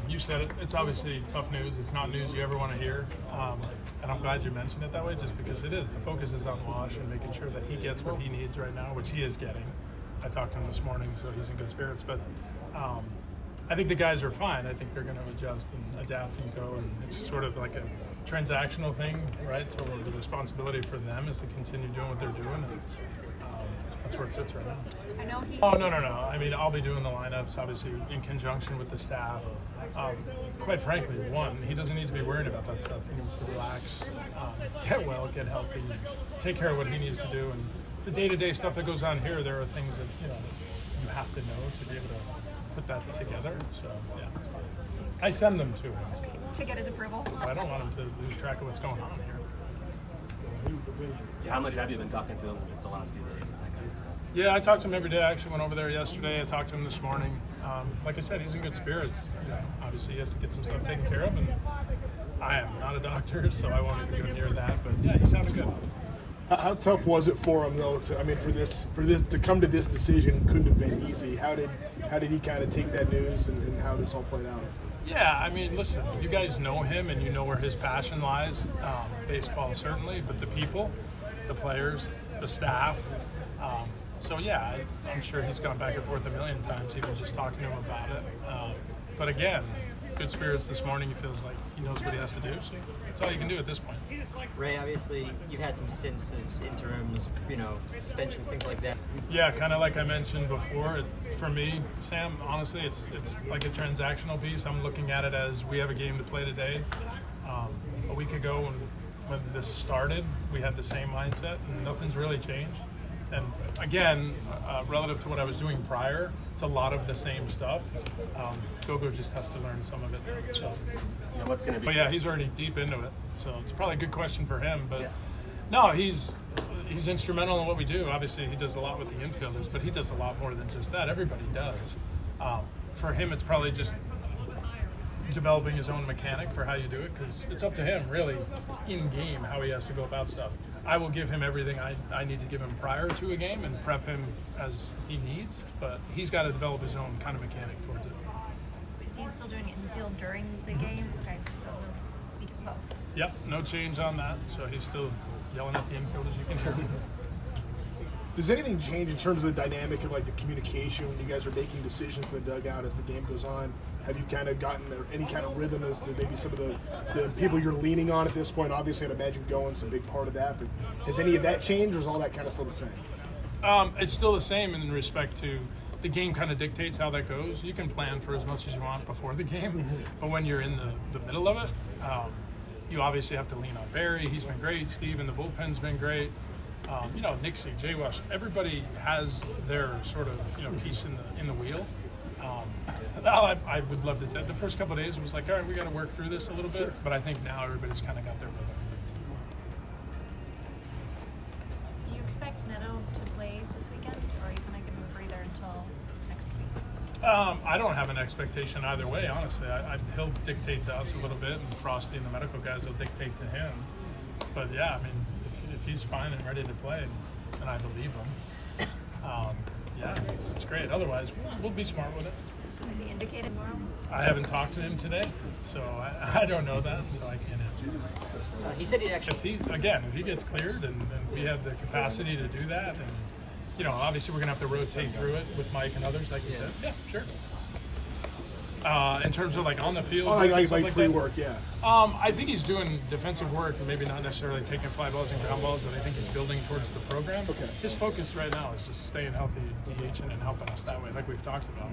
You said it. It's obviously tough news. It's not news you ever want to hear. And I'm glad you mentioned it that way, just because it is. The focus is on Wash and making sure that he gets what he needs right now, which he is getting. I talked to him this morning, so he's in good spirits. But I think the guys are fine. I think they're going to adjust and adapt and go. And it's sort of like a transactional thing, right? So the responsibility for them is to continue doing what they're doing. And, that's where it sits right now. I know he. Oh, no. I mean, I'll be doing the lineups, obviously, in conjunction with the staff. Quite frankly, he doesn't need to be worried about that stuff. He needs to relax, get well, get healthy, take care of what he needs to do. And the day-to-day stuff that goes on here, there are things that, you have to know to be able to put that together. So, yeah, it's fine. I send them to him. To get his approval? I don't want him to lose track of what's going on here. How much have you been talking to him just the last few days? Yeah, I talk to him every day. I actually went over there yesterday. I talked to him this morning. Like I said, he's in good spirits. Obviously, he has to get some stuff taken care of, and I am not a doctor, so I won't even go near that. But yeah, he sounded good. How tough was it for him though? For this to come to this decision couldn't have been easy. How did he kind of take that news and how this all played out? Yeah, I mean, listen, you guys know him and you know where his passion lies. Baseball certainly, but the people, the players, the staff. So yeah, I'm sure he's gone back and forth a million times, even just talking to him about it. But again, good spirits this morning. He feels like he knows what he has to do. So that's all you can do at this point. Ray, obviously, you've had some stints as interims, suspensions, things like that. Yeah, kind of like I mentioned before. For me, Sam, honestly, it's like a transactional piece. I'm looking at it as we have a game to play today. A week ago, when this started, we had the same mindset, and nothing's really changed. And again, relative to what I was doing prior, it's a lot of the same stuff. Gogo just has to learn some of it. So, what's going to be? But yeah, he's already deep into it, so it's probably a good question for him. But no, he's instrumental in what we do. Obviously, he does a lot with the infielders, but he does a lot more than just that. Everybody does. For him, it's probably just developing his own mechanic for how you do it, because it's up to him really in game how he has to go about stuff. I will give him everything I need to give him prior to a game and prep him as he needs, but he's got to develop his own kind of mechanic towards it. Is he still doing infield during the game? Okay, so it was between both. Yep, no change on that. So he's still yelling at the infield, as you can hear. Does anything change in terms of the dynamic of like the communication when you guys are making decisions in the dugout as the game goes on? Have you kind of gotten any kind of rhythm as to maybe some of the people you're leaning on at this point? Obviously, I'd imagine Goen's a big part of that, but has any of that changed, or is all that kind of still the same? It's still the same in respect to the game kind of dictates how that goes. You can plan for as much as you want before the game, but when you're in the middle of it, you obviously have to lean on Barry. He's been great. Steve in the bullpen's been great. Nixie, Jay Wash, everybody has their sort of piece in the wheel. I would love to. The first couple of days it was like, all right, we got to work through this a little bit, but I think now everybody's kind of got their rhythm. Do you expect Neto to play this weekend, or are you going to give him a breather until next week? I don't have an expectation either way, honestly. He'll dictate to us a little bit, and Frosty and the medical guys will dictate to him. But yeah, I mean, if he's fine and ready to play, and I believe him, yeah, it's great. Otherwise, we'll be smart with it. Has he indicated more? I haven't talked to him today, so I don't know that, so I can't answer. He said he'd actually. If he gets cleared and we have the capacity to do that, and obviously we're gonna have to rotate through it with Mike and others, like you said. Yeah, sure. In terms of like on the field, like free work, yeah. I think he's doing defensive work, maybe not necessarily taking fly balls and ground balls, but I think he's building towards the program. Okay. His focus right now is just staying healthy, DHing, and helping us that way, like we've talked about.